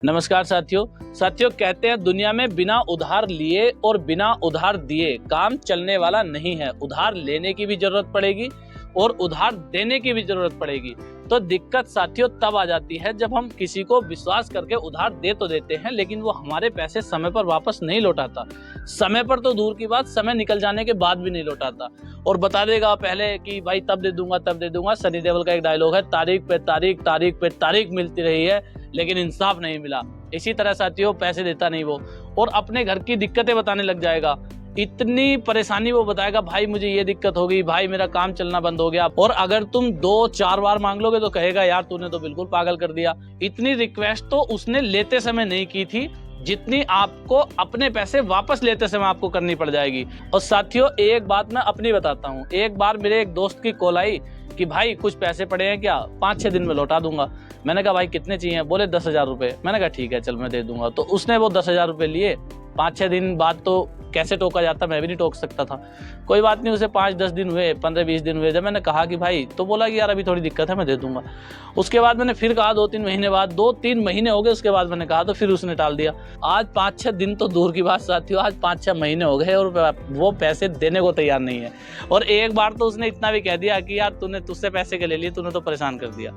नमस्कार साथियों कहते हैं दुनिया में बिना उधार लिए और बिना उधार दिए काम चलने वाला नहीं है। उधार लेने की भी जरूरत पड़ेगी और उधार देने की भी जरूरत पड़ेगी। तो दिक्कत साथियों तब आ जाती है जब हम किसी को विश्वास करके उधार दे तो देते हैं, लेकिन वो हमारे पैसे समय पर वापस नहीं लौटाता। समय पर तो दूर की बात, समय निकल जाने के बाद भी नहीं लौटाता और बता देगा पहले कि भाई तब दे दूंगा। सनी देओल का एक डायलॉग है, तारीख पे तारीख मिलती रही है लेकिन इंसाफ नहीं मिला। इसी तरह साथियों पैसे देता नहीं वो, और अपने घर की दिक्कतें बताने लग जाएगा। इतनी परेशानी वो बताएगा, भाई मुझे ये दिक्कत हो गई, भाई मेरा काम चलना बंद हो गया। और अगर तुम 2-4 बार मांग लोगे तो कहेगा यार तूने तो बिल्कुल पागल कर दिया। इतनी रिक्वेस्ट तो उसने लेते समय नहीं की थी जितनी आपको अपने पैसे वापस लेते समय आपको करनी पड़ जाएगी। और साथियों एक बात मैं अपनी बताता हूँ। एक बार मेरे एक दोस्त की कॉल आई कि भाई कुछ पैसे पड़े हैं क्या, 5-6 दिन में लौटा दूंगा। मैंने कहा भाई कितने चाहिए, बोले 10,000 रुपये। मैंने कहा ठीक है चल मैं दे दूंगा। तो उसने वो 10,000 रुपये लिए। 5-6 दिन बाद तो कैसे टोका जाता, मैं भी नहीं टोक सकता था। कोई बात नहीं, उसे 5-10 दिन हुए, 15-20 दिन हुए। जब मैंने कहा कि भाई, तो बोला कि यार अभी थोड़ी दिक्कत है मैं दे दूंगा। उसके बाद मैंने फिर कहा 2-3 महीने बाद, 2-3 महीने हो गए उसके बाद मैंने कहा, तो फिर उसने टाल दिया। आज 5-6 दिन तो दूर की बात साथियों, आज 5-6 महीने हो गए और वो पैसे देने को तैयार नहीं है। और एक बार तो उसने इतना भी कह दिया कि यार तूने तुझसे पैसे के ले लिए, तूने तो परेशान कर दिया।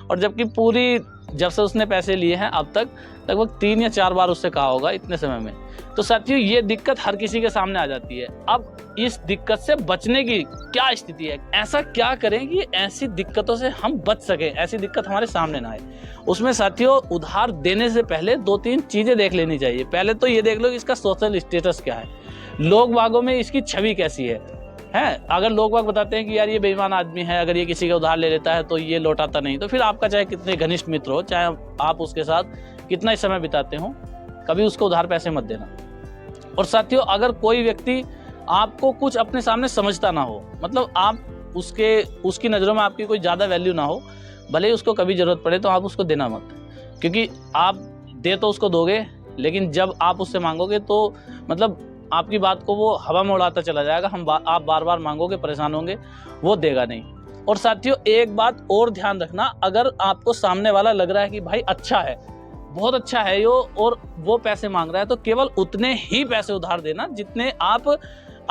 और जबकि पूरी जब से उसने पैसे लिए हैं अब तक लगभग 3 या 4 बार उससे कहा होगा इतने समय में। तो साथियों ये दिक्कत हर किसी के सामने आ जाती है। अब इस दिक्कत से बचने की क्या स्थिति है, ऐसा क्या करें कि ऐसी दिक्कतों से हम बच सकें, ऐसी दिक्कत हमारे सामने ना आए। उसमें साथियों उधार देने से पहले 2-3 चीजें देख लेनी चाहिए। पहले तो ये देख लो कि इसका सोशल स्टेटस क्या है, लोग बागों में इसकी छवि कैसी है। अगर लोग बाग बताते हैं कि यार ये बेईमान आदमी है, अगर ये किसी का उधार ले लेता है तो ये लौटाता नहीं, तो फिर आपका चाहे कितने घनिष्ठ मित्र हो, चाहे आप उसके साथ कितना ही समय बिताते हो, कभी उसको उधार पैसे मत देना। और साथियों अगर कोई व्यक्ति आपको कुछ अपने सामने समझता ना हो, मतलब आप उसकी नज़रों में आपकी कोई ज़्यादा वैल्यू ना हो, भले ही उसको कभी ज़रूरत पड़े तो आप उसको देना मत। क्योंकि आप दे तो उसको दोगे, लेकिन जब आप उससे मांगोगे तो मतलब आपकी बात को वो हवा में उड़ाता चला जाएगा। आप बार बार मांगोगे, परेशान होंगे, वो देगा नहीं। और साथियों एक बात और ध्यान रखना, अगर आपको सामने वाला लग रहा है कि भाई अच्छा है, बहुत अच्छा है यो, और वो पैसे मांग रहा है, तो केवल उतने ही पैसे उधार देना जितने आप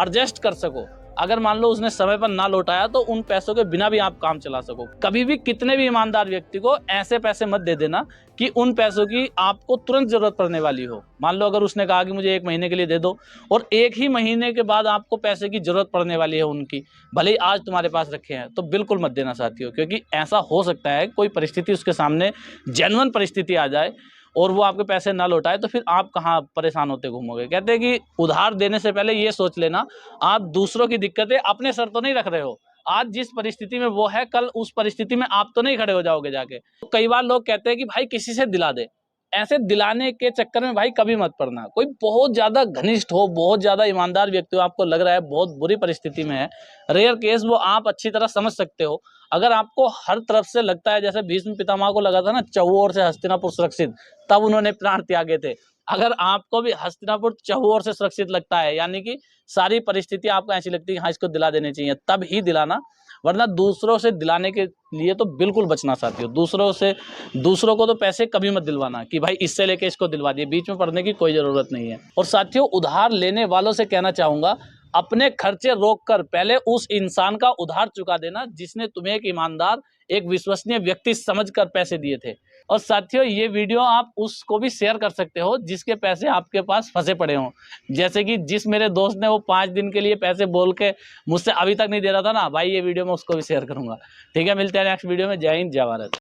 एडजस्ट कर सको। अगर मान लो उसने समय पर ना लौटाया तो उन पैसों के बिना भी आप काम चला सको। कभी भी कितने भी ईमानदार व्यक्ति को ऐसे पैसे मत दे देना कि उन पैसों की आपको तुरंत जरूरत पड़ने वाली हो। मान लो अगर उसने कहा कि मुझे 1 महीने के लिए दे दो, और 1 ही महीने के बाद आपको पैसे की जरूरत पड़ने वाली है उनकी, भले ही आज तुम्हारे पास रखे हैं, तो बिल्कुल मत देना साथियों। क्योंकि ऐसा हो सकता है कोई परिस्थिति उसके सामने, जेन्युइन परिस्थिति आ जाए और वो आपके पैसे ना लौटाए, तो फिर आप कहाँ परेशान होते घूमोगे। कहते हैं कि उधार देने से पहले ये सोच लेना, आप दूसरों की दिक्कतें अपने सर तो नहीं रख रहे हो। आज जिस परिस्थिति में वो है, कल उस परिस्थिति में आप तो नहीं खड़े हो जाओगे जाके। तो कई बार लोग कहते हैं कि भाई किसी से दिला दे। ऐसे दिलाने के चक्कर में भाई कभी मत पड़ना। कोई बहुत ज्यादा घनिष्ठ हो, बहुत ज्यादा ईमानदार व्यक्ति हो, आपको लग रहा है बहुत बुरी परिस्थिति में है, रेयर केस, वो आप अच्छी तरह समझ सकते हो। अगर आपको हर तरफ से लगता है, जैसे भीष्म पितामह को लगा था ना, चहुओर से हस्तिनापुर सुरक्षित, तब उन्होंने प्राण त्यागे थे। अगर आपको भी हस्तिनापुर चहुओर से सुरक्षित लगता है, यानी कि सारी परिस्थिति आपको ऐसी लगती है हाँ इसको दिला देनी चाहिए, तब ही दिलाना, वरना दूसरों से दिलाने के लिए तो बिल्कुल बचना साथियों। दूसरों को तो पैसे कभी मत दिलवाना कि भाई इससे लेके इसको दिलवा दिए, बीच में पड़ने की कोई जरूरत नहीं है। और साथियों उधार लेने वालों से कहना चाहूंगा, अपने खर्चे रोककर पहले उस इंसान का उधार चुका देना जिसने तुम्हें एक ईमानदार, एक विश्वसनीय व्यक्ति समझकर पैसे दिए थे। और साथियों ये वीडियो आप उसको भी शेयर कर सकते हो जिसके पैसे आपके पास फंसे पड़े हों। जैसे कि जिस मेरे दोस्त ने वो 5 दिन के लिए पैसे बोल के मुझसे अभी तक नहीं दे रहा था ना, भाई ये वीडियो मैं उसको भी शेयर करूंगा। ठीक है, मिलते हैं नेक्स्ट वीडियो में। जय हिंद, जय भारत।